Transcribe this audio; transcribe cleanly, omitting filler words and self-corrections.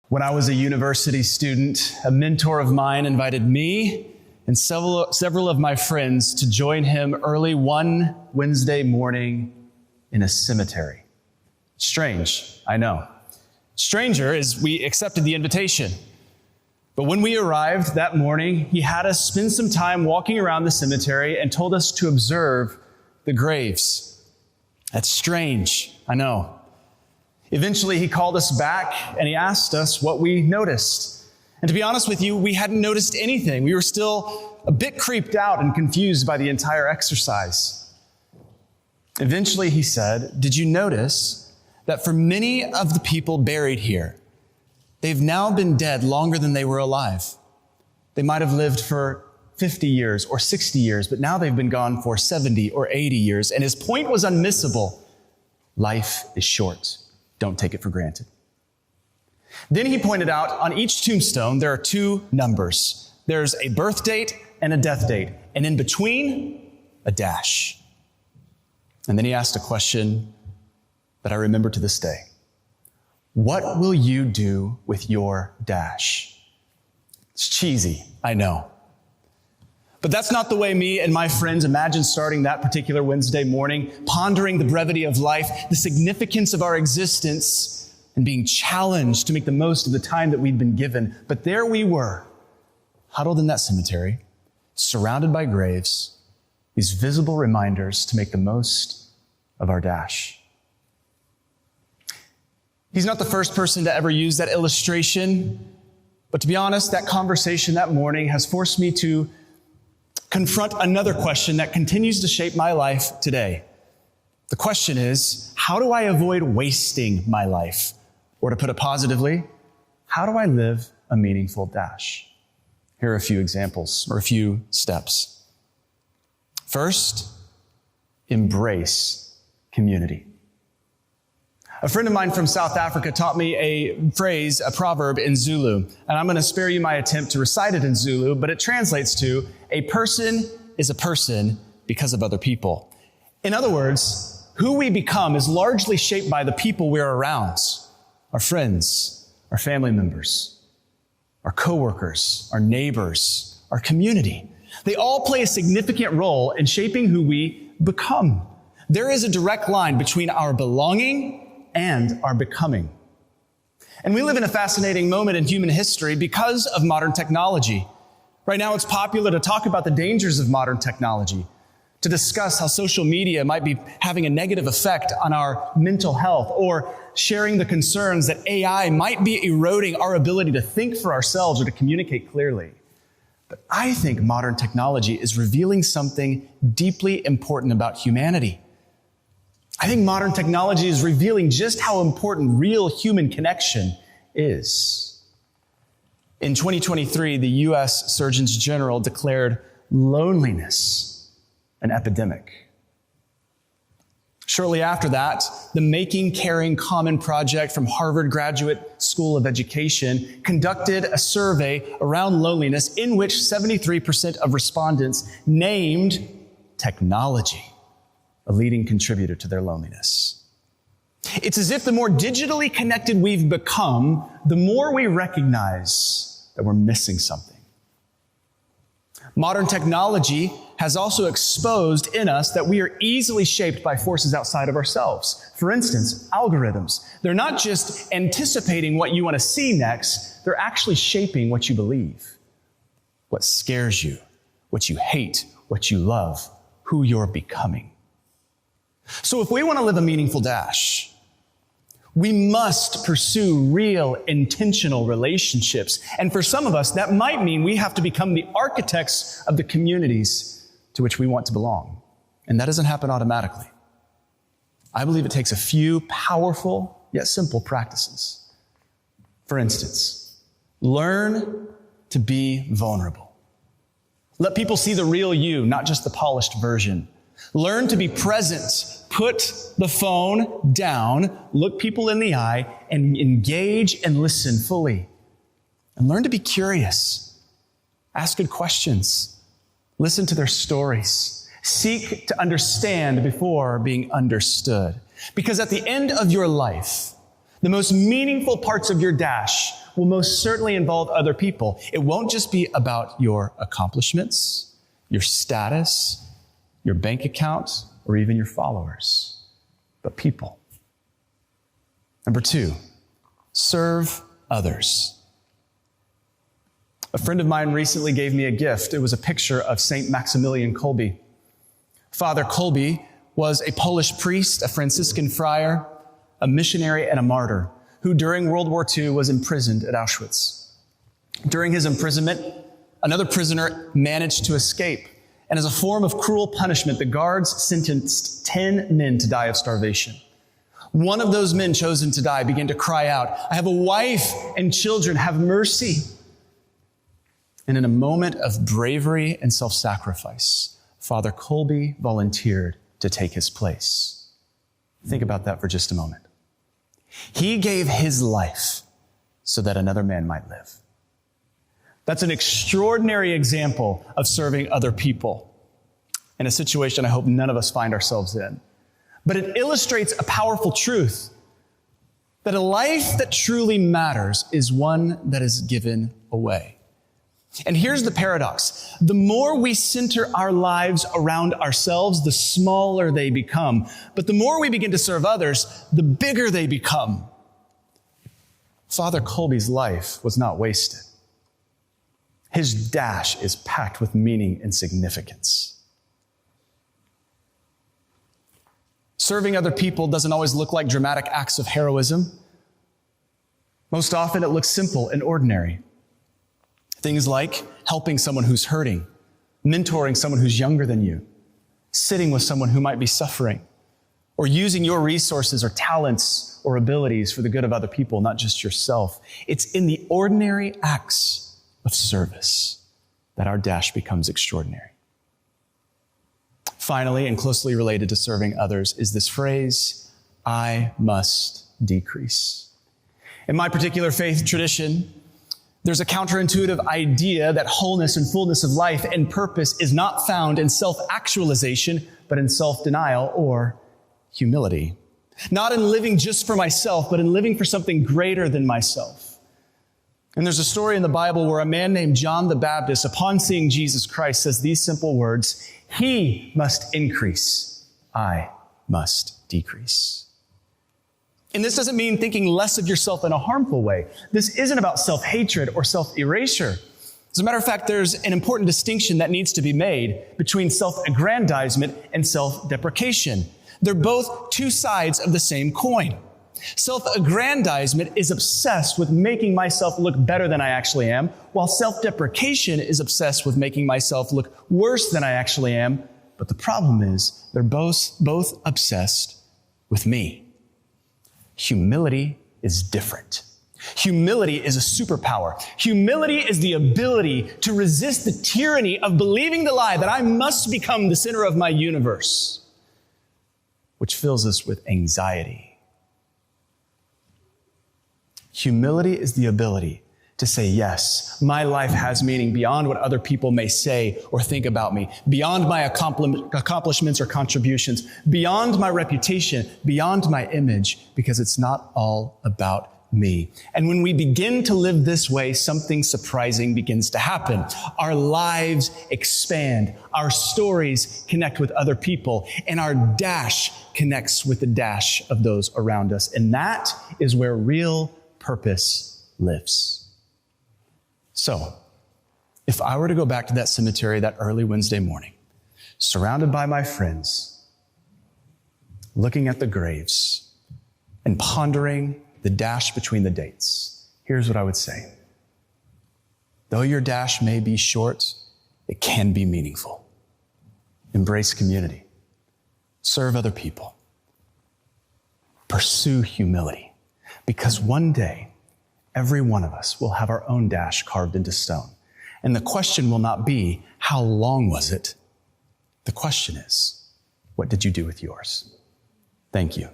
When I was a university student, a mentor of mine invited me and several of my friends to join him early one Wednesday morning in a cemetery. Strange, I know. Stranger is we accepted the invitation. But when we arrived that morning, he had us spend some time walking around the cemetery and told us to observe the graves. That's strange, I know. Eventually, he called us back and he asked us what we noticed. And to be honest with you, we hadn't noticed anything. We were still a bit creeped out and confused by the entire exercise. Eventually, he said, "Did you notice that for many of the people buried here, they've now been dead longer than they were alive? They might have lived for 50 years or 60 years, but now they've been gone for 70 or 80 years. And his point was unmissable. Life is short. Don't take it for granted. Then he pointed out on each tombstone, there are two numbers. There's a birth date and a death date. And in between, a dash. And then he asked a question that I remember to this day. What will you do with your dash? It's cheesy, I know. But that's not the way me and my friends imagined starting that particular Wednesday morning, pondering the brevity of life, the significance of our existence, and being challenged to make the most of the time that we'd been given. But there we were, huddled in that cemetery, surrounded by graves, these visible reminders to make the most of our dash. He's not the first person to ever use that illustration, but to be honest, that conversation that morning has forced me to confront another question that continues to shape my life today. The question is, how do I avoid wasting my life? Or to put it positively, how do I live a meaningful dash? Here are a few examples, or a few steps. First, embrace community. A friend of mine from South Africa taught me a phrase, a proverb in Zulu, and I'm going to spare you my attempt to recite it in Zulu, but it translates to, a person is a person because of other people. In other words, who we become is largely shaped by the people we're around, our friends, our family members, our coworkers, our neighbors, our community. They all play a significant role in shaping who we become. There is a direct line between our belonging and our becoming. And we live in a fascinating moment in human history because of modern technology. Right now, it's popular to talk about the dangers of modern technology, to discuss how social media might be having a negative effect on our mental health, or sharing the concerns that AI might be eroding our ability to think for ourselves or to communicate clearly. But I think modern technology is revealing something deeply important about humanity. I think modern technology is revealing just how important real human connection is. In 2023, the U.S. Surgeon General declared loneliness an epidemic. Shortly after that, the Making Caring Common project from Harvard Graduate School of Education conducted a survey around loneliness in which 73% of respondents named technology a leading contributor to their loneliness. It's as if the more digitally connected we've become, the more we recognize that we're missing something. Modern technology has also exposed in us that we are easily shaped by forces outside of ourselves. For instance, algorithms. They're not just anticipating what you want to see next, they're actually shaping what you believe, what scares you, what you hate, what you love, who you're becoming. So if we want to live a meaningful dash, we must pursue real, intentional relationships. And for some of us, that might mean we have to become the architects of the communities to which we want to belong. And that doesn't happen automatically. I believe it takes a few powerful yet simple practices. For instance, learn to be vulnerable. Let people see the real you, not just the polished version. Learn to be present. Put the phone down, look people in the eye, and engage and listen fully. And learn to be curious. Ask good questions. Listen to their stories. Seek to understand before being understood. Because at the end of your life, The most meaningful parts of your dash will most certainly involve other people. It won't just be about your accomplishments, your status, your bank account, or even your followers, but people. Number 2, serve others. A friend of mine recently gave me a gift. It was a picture of St. Maximilian Kolbe. Father Kolbe was a Polish priest, a Franciscan friar, a missionary, and a martyr who during World War II was imprisoned at Auschwitz. During his imprisonment, another prisoner managed to escape. And as a form of cruel punishment, the guards sentenced 10 men to die of starvation. One of those men chosen to die began to cry out, "I have a wife and children, have mercy." And in a moment of bravery and self-sacrifice, Father Kolbe volunteered to take his place. Think about that for just a moment. He gave his life so that another man might live. That's an extraordinary example of serving other people in a situation I hope none of us find ourselves in. But it illustrates a powerful truth that a life that truly matters is one that is given away. And here's the paradox. The more we center our lives around ourselves, the smaller they become. But the more we begin to serve others, the bigger they become. Father Kolbe's life was not wasted. His dash is packed with meaning and significance. Serving other people doesn't always look like dramatic acts of heroism. Most often it looks simple and ordinary. Things like helping someone who's hurting, mentoring someone who's younger than you, sitting with someone who might be suffering, or using your resources or talents or abilities for the good of other people, not just yourself. It's in the ordinary acts of service that our dash becomes extraordinary. Finally, and closely related to serving others, is this phrase, "I must decrease." In my particular faith tradition, there's a counterintuitive idea that wholeness and fullness of life and purpose is not found in self-actualization, but in self-denial or humility. Not in living just for myself, but in living for something greater than myself. And there's a story in the Bible where a man named John the Baptist, upon seeing Jesus Christ, says these simple words, "He must increase, I must decrease." And this doesn't mean thinking less of yourself in a harmful way. This isn't about self-hatred or self-erasure. As a matter of fact, there's an important distinction that needs to be made between self-aggrandizement and self-deprecation. They're both two sides of the same coin. Self-aggrandizement is obsessed with making myself look better than I actually am, while self-deprecation is obsessed with making myself look worse than I actually am. But the problem is they're both obsessed with me. Humility is different. Humility is a superpower. Humility is the ability to resist the tyranny of believing the lie that I must become the center of my universe, which fills us with anxiety. Humility is the ability to say, yes, my life has meaning beyond what other people may say or think about me, beyond my accomplishments or contributions, beyond my reputation, beyond my image, because it's not all about me. And when we begin to live this way, something surprising begins to happen. Our lives expand, our stories connect with other people, and our dash connects with the dash of those around us. And that is where real purpose lives. So, if I were to go back to that cemetery that early Wednesday morning, surrounded by my friends, looking at the graves and pondering the dash between the dates, here's what I would say. Though your dash may be short, it can be meaningful. Embrace community. Serve other people. Pursue humility. Because one day, every one of us will have our own dash carved into stone. And the question will not be, how long was it? The question is, what did you do with yours? Thank you.